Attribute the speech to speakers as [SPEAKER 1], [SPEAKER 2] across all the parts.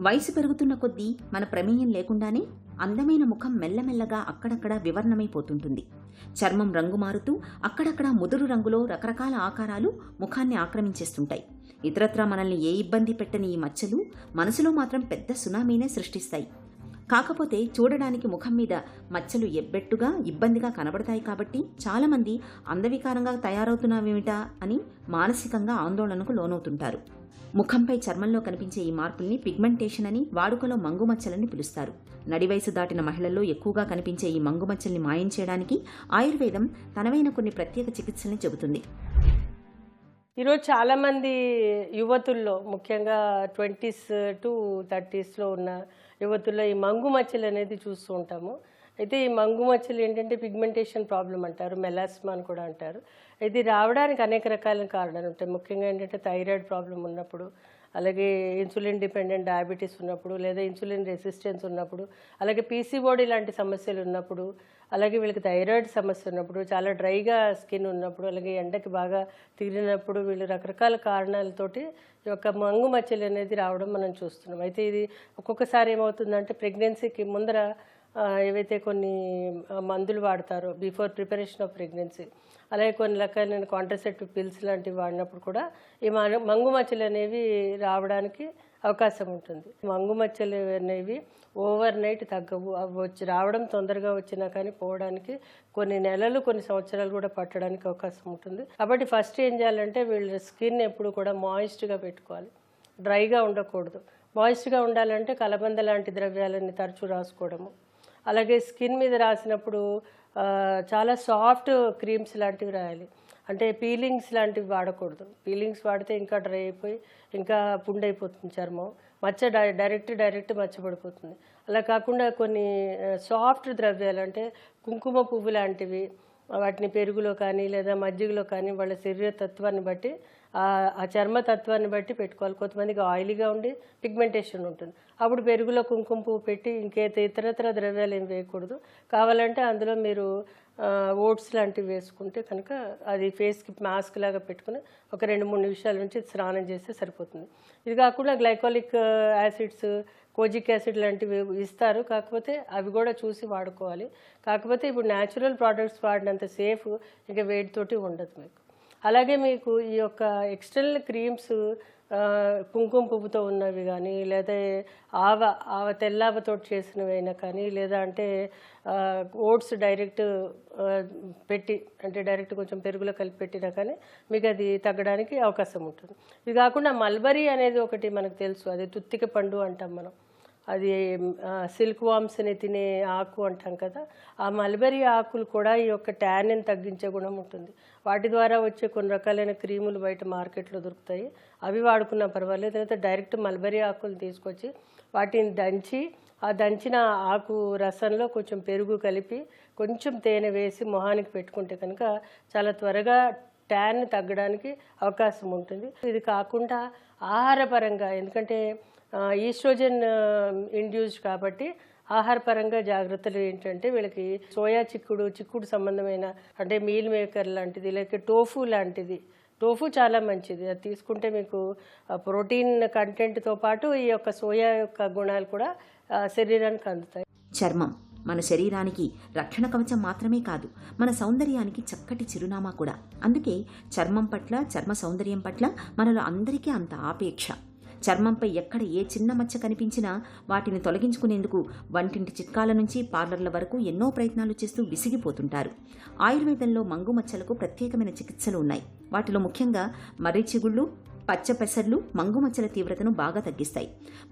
[SPEAKER 1] వయసు పెరుగుతున్న కొద్దీ మన ప్రమేయం లేకుండానే అందమైన ముఖం మెల్లమెల్లగా అక్కడక్కడ వివర్ణమైపోతుంటుంది. చర్మం రంగు మారుతూ అక్కడక్కడ ముదురు రంగులో రకరకాల ఆకారాలు ముఖాన్ని ఆక్రమించేస్తుంటాయి. ఇతరత్రా మనల్ని ఏ ఇబ్బంది పెట్టని ఈ మచ్చలు మనసులో మాత్రం పెద్ద సునామీనే సృష్టిస్తాయి. కాకపోతే చూడడానికి ముఖం మీద మచ్చలు ఎబ్బెట్టుగా ఇబ్బందిగా కనబడతాయి కాబట్టి చాలామంది అందవికారంగా తయారవుతున్నావేమిటా అని మానసికంగా ఆందోళనకు లోనవుతుంటారు. ముఖంపై చర్మంలో కనిపించే ఈ మార్పుల్ని పిగ్మెంటేషన్ అని, వాడుకలో మంగుమచ్చలని పిలుస్తారు. నడివయసు దాటిన మహిళల్లో ఎక్కువగా కనిపించే ఈ మంగుమచ్చల్ని మాయం చేయడానికి ఆయుర్వేదం తనవైన కొన్ని ప్రత్యేక చికిత్సల్ని చెబుతుంది.
[SPEAKER 2] ఈరోజు చాలామంది యువతుల్లో, ముఖ్యంగా 20s to 30sలో ఉన్న యువతుల్లో ఈ మంగు మచ్చలు అనేది చూస్తూ ఉంటాము. అయితే ఈ మంగు మచ్చలు ఏంటంటే పిగ్మెంటేషన్ ప్రాబ్లం అంటారు, మెలాస్మా అని కూడా అంటారు. ఇది రావడానికి అనేక రకాల కారణాలు ఉంటాయి. ముఖ్యంగా ఏంటంటే థైరాయిడ్ ప్రాబ్లం ఉన్నప్పుడు, అలాగే ఇన్సులిన్ డిపెండెంట్ డయాబెటీస్ ఉన్నప్పుడు, లేదా ఇన్సులిన్ రెసిస్టెన్స్ ఉన్నప్పుడు, అలాగే పీసీఓడి లాంటి సమస్యలు ఉన్నప్పుడు, అలాగే వీళ్ళకి థైరాయిడ్ సమస్య ఉన్నప్పుడు, చాలా డ్రైగా స్కిన్ ఉన్నప్పుడు, అలాగే ఎండకి బాగా తిరిగినప్పుడు వీళ్ళు రకరకాల కారణాలతోటి ఈ యొక్క మంగు మచ్చలు అనేది రావడం మనం చూస్తున్నాం. అయితే ఇది ఒక్కొక్కసారి ఏమవుతుందంటే ప్రెగ్నెన్సీకి ముందర ఏవైతే కొన్ని మందులు వాడతారో బిఫోర్ ప్రిపరేషన్ ఆఫ్ ప్రెగ్నెన్సీ, అలాగే కొన్ని రకాలైన కాంట్రసెప్టివ్ పిల్స్ లాంటివి వాడినప్పుడు కూడా ఈ మంగు మచ్చలు అనేవి రావడానికి అవకాశం ఉంటుంది. మంగు మచ్చలు అనేవి ఓవర్ నైట్ తగ్గవు. అవి వచ్చి రావడం తొందరగా వచ్చినా కానీ పోవడానికి కొన్ని నెలలు, కొన్ని సంవత్సరాలు కూడా పట్టడానికి అవకాశం ఉంటుంది. కాబట్టి ఫస్ట్ ఏం చేయాలంటే వీళ్ళ స్కిన్ ఎప్పుడు కూడా మాయిస్ట్గా పెట్టుకోవాలి, డ్రైగా ఉండకూడదు. మాయిస్ట్గా ఉండాలంటే కలబంద లాంటి ద్రవ్యాలని తరచూ రాసుకోవడము, అలాగే స్కిన్ మీద రాసినప్పుడు చాలా సాఫ్ట్ క్రీమ్స్ లాంటివి రాయాలి. అంటే పీలింగ్స్ లాంటివి వాడకూడదు. పీలింగ్స్ వాడితే ఇంకా డ్రై అయిపోయి ఇంకా పుండైపోతుంది చర్మం, మచ్చ డైరెక్ట్ మచ్చబడిపోతుంది. అలా కాకుండా కొన్ని సాఫ్ట్ ద్రవ్యాలు అంటే కుంకుమ పువ్వు లాంటివి, వాటిని పెరుగులో కానీ లేదా మజ్జిగలో కానీ వాళ్ళ శరీర తత్వాన్ని బట్టి, ఆ చర్మతత్వాన్ని బట్టి పెట్టుకోవాలి. కొంతమందికి ఆయిలీగా ఉండి పిగ్మెంటేషన్ ఉంటుంది, అప్పుడు పెరుగులో కుంకుమ పువ్వు పెట్టి ఇతరత్ర ద్రవ్యాలు ఏం వేయకూడదు. కావాలంటే అందులో మీరు ఓట్స్ లాంటివి వేసుకుంటే కనుక అది ఫేస్కి మాస్క్ లాగా పెట్టుకుని ఒక 2-3 నిమిషాల నుంచి స్నానం చేస్తే సరిపోతుంది. ఇది కాకుండా గ్లైకాలిక్ యాసిడ్స్, కోజిక్ యాసిడ్ లాంటివి ఇస్తారు, కాకపోతే అవి కూడా చూసి వాడుకోవాలి. కాకపోతే ఇప్పుడు న్యాచురల్ ప్రోడక్ట్స్ వాడినంత సేఫ్ ఇంకా వేడితోటి ఉండదు మీకు. అలాగే మీకు ఈ యొక్క ఎక్స్టర్నల్ క్రీమ్స్ కుంకుమ పువ్వుతో ఉన్నవి కానీ, లేదా ఆవ తెల్లావతో చేసినవైనా కానీ, లేదా అంటే ఓట్స్ డైరెక్ట్ పెట్టి, అంటే డైరెక్ట్ కొంచెం పెరుగులో కలిపి పెట్టినా కానీ మీకు అది తగ్గడానికి అవకాశం ఉంటుంది. ఇది కాకుండా మల్బరీ అనేది ఒకటి మనకు తెలుసు, అది తుత్తిక పండు అంటాం మనం. అది సిల్క్ వామ్స్ని తినే ఆకు అంటాం కదా. ఆ మల్బరీ ఆకులు కూడా ఈ యొక్క ట్యాన్ని తగ్గించే గుణం ఉంటుంది. వాటి ద్వారా వచ్చే కొన్ని రకాలైన క్రీములు బయట మార్కెట్లో దొరుకుతాయి, అవి వాడుకున్నా పర్వాలేదు. లేదా డైరెక్ట్ మల్బరీ ఆకులు తీసుకొచ్చి వాటిని దంచి, ఆ దంచిన ఆకు రసంలో కొంచెం పెరుగు కలిపి కొంచెం తేనె వేసి మొహానికి పెట్టుకుంటే కనుక చాలా త్వరగా ట్యాన్ తగ్గడానికి అవకాశం ఉంటుంది. ఇది కాకుండా ఆహారపరంగా, ఎందుకంటే ఈస్ట్రోజన్ ఇండ్యూస్డ్ కాబట్టి ఆహారపరంగా జాగ్రత్తలు ఏంటంటే వీళ్ళకి సోయా చిక్కుడు సంబంధమైన, అంటే మీల్ మేకర్ లాంటిది, లేక టోఫు లాంటిది. టోఫు చాలా మంచిది, అది తీసుకుంటే మీకు ప్రోటీన్ కంటెంట్తో పాటు ఈ యొక్క సోయా యొక్క గుణాలు కూడా శరీరానికి అందుతాయి.
[SPEAKER 1] చర్మం మన శరీరానికి రక్షణ కవచం మాత్రమే కాదు, మన సౌందర్యానికి చక్కటి చిరునామా కూడా. అందుకే చర్మం పట్ల, చర్మ సౌందర్యం పట్ల మనలో అందరికీ అంత ఆపేక్ష. చర్మంపై ఎక్కడ ఏ చిన్న మచ్చ కనిపించినా వాటిని తొలగించుకునేందుకు వంటింటి చిట్కాల నుంచి పార్లర్ల వరకు ఎన్నో ప్రయత్నాలు చేస్తూ విసిగిపోతుంటారు. ఆయుర్వేదంలో మంగు మచ్చలకు ప్రత్యేకమైన చికిత్సలు ఉన్నాయి. వాటిలో ముఖ్యంగా మర్రి చిగుళ్ళు, పచ్చ పెసళ్లు మంగు మచ్చల తీవ్రతను బాగా తగ్గిస్తాయి.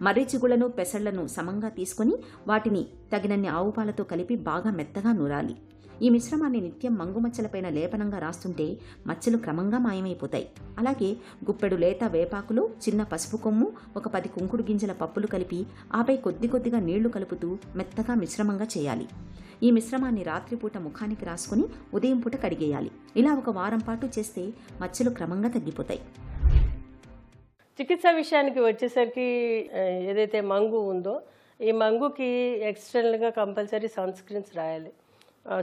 [SPEAKER 1] మర్రి చిగుళ్లను, పెసళ్లను సమంగా తీసుకుని వాటిని తగినన్ని ఆవు పాలతో కలిపి బాగా మెత్తగా నూరాలి. ఈ మిశ్రమాన్ని నిత్యం మంగుమచ్చలపైన లేపనంగా రాస్తుంటే మచ్చలు క్రమంగా మాయమైపోతాయి. అలాగే గుప్పెడు లేత వేపాకులు, చిన్న పసుపు కొమ్ము, ఒక 10 కుంకుడు గింజల పప్పులు కలిపి ఆపై కొద్దిగా నీళ్లు కలుపుతూ మెత్తగా మిశ్రమంగా చేయాలి. ఈ మిశ్రమాన్ని రాత్రిపూట ముఖానికి రాసుకుని ఉదయం పూట కడిగేయాలి. ఇలా ఒక వారం పాటు చేస్తే మచ్చలు క్రమంగా తగ్గిపోతాయి.
[SPEAKER 2] చికిత్స విషయానికి వచ్చేసరికి ఏదైతే మంగు ఉందో, ఈ మంగుకి ఎక్స్టర్నల్గా కంపల్సరీ సన్ స్క్రీన్స్ రాయాలి.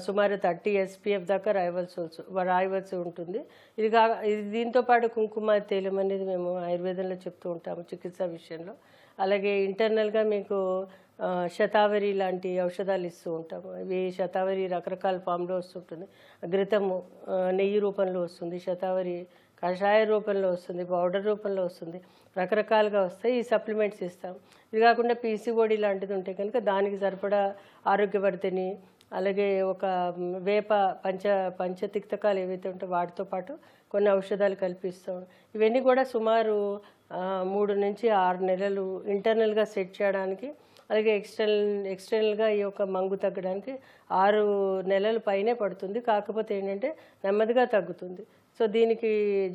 [SPEAKER 2] సుమారు 30 SPF దాకా రాయవలసి ఉంటుంది. ఇది దీంతో పాటు కుంకుమ తైలం అనేది మేము ఆయుర్వేదంలో చెప్తూ ఉంటాము చికిత్స విషయంలో. అలాగే ఇంటర్నల్గా మీకు శతావరి లాంటి ఔషధాలు ఇస్తూ ఉంటాము. ఇవి శతావరి రకరకాల ఫామ్లో వస్తుంటుంది. ఘృతము నెయ్యి రూపంలో వస్తుంది, శతావరి కషాయ రూపంలో వస్తుంది, పౌడర్ రూపంలో వస్తుంది, రకరకాలుగా వస్తాయి. ఈ సప్లిమెంట్స్ ఇస్తాం. ఇది కాకుండా PCOD లాంటిది ఉంటే కనుక దానికి సరిపడా ఆరోగ్యవర్ధిని, అలాగే ఒక వేప పంచతిక్తకాలు ఏవైతే ఉంటాయో వాటితో పాటు కొన్ని ఔషధాలు కల్పిస్తాం. ఇవన్నీ కూడా సుమారు 3 నుంచి 6 నెలలు ఇంటర్నల్గా సెట్ చేయడానికి, అలాగే ఎక్స్టర్నల్గా ఈ యొక్క మంగు తగ్గడానికి 6 నెలల పైనే పడుతుంది. కాకపోతే ఏంటంటే నెమ్మదిగా తగ్గుతుంది. సో దీనికి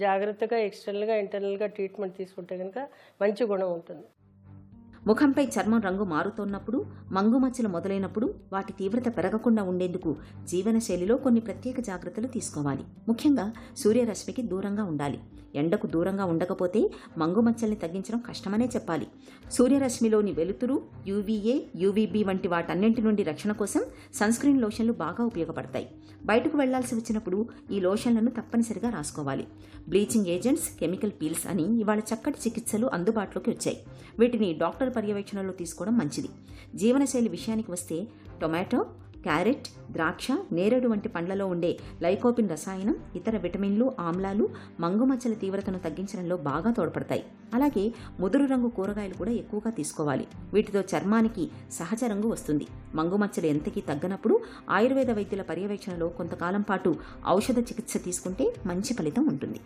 [SPEAKER 2] జాగ్రత్తగా ఎక్స్టర్నల్గా ఇంటర్నల్గా ట్రీట్మెంట్ తీసుకుంటే కనుక మంచి గుణం ఉంటుంది.
[SPEAKER 1] ముఖంపై చర్మం రంగు మారుతోన్నప్పుడు, మంగుమచ్చలు మొదలైనప్పుడు వాటి తీవ్రత పెరగకుండా ఉండేందుకు జీవనశైలిలో కొన్ని ప్రత్యేక జాగ్రత్తలు తీసుకోవాలి. ముఖ్యంగా సూర్యరశ్మికి దూరంగా ఉండాలి. ఎండకు దూరంగా ఉండకపోతే మంగుమచ్చల్ని తగ్గించడం కష్టమనే చెప్పాలి. సూర్యరశ్మిలోని వెలుతురు, UVA, UVB వంటి వాటన్నింటి నుండి రక్షణ కోసం సన్స్క్రీన్ లోషన్లు బాగా ఉపయోగపడతాయి. బయటకు వెళ్లాల్సి వచ్చినప్పుడు ఈ లోషన్లను తప్పనిసరిగా రాసుకోవాలి. బ్లీచింగ్ ఏజెంట్స్, కెమికల్ పీల్స్ అని ఇవాళ చక్కటి చికిత్సలు అందుబాటులోకి వచ్చాయి. వీటిని డాక్టర్ పర్యవేక్షణలో తీసుకోవడం మంచిది. జీవనశైలి విషయానికి వస్తే టొమాటో, క్యారెట్, ద్రాక్ష, నేరేడు వంటి పండ్లలో ఉండే లైకోపిన్ రసాయనం, ఇతర విటమిన్లు, ఆమ్లాలు మంగుమచ్చల తీవ్రతను తగ్గించడంలో బాగా తోడ్పడతాయి. అలాగే ముదురు రంగు కూరగాయలు కూడా ఎక్కువగా తీసుకోవాలి. వీటితో చర్మానికి సహజ రంగు వస్తుంది. మంగుమచ్చలు ఎంతకీ తగ్గనప్పుడు ఆయుర్వేద వైద్యుల పర్యవేక్షణలో కొంతకాలం పాటు ఔషధ చికిత్స తీసుకుంటే మంచి ఫలితం ఉంటుంది.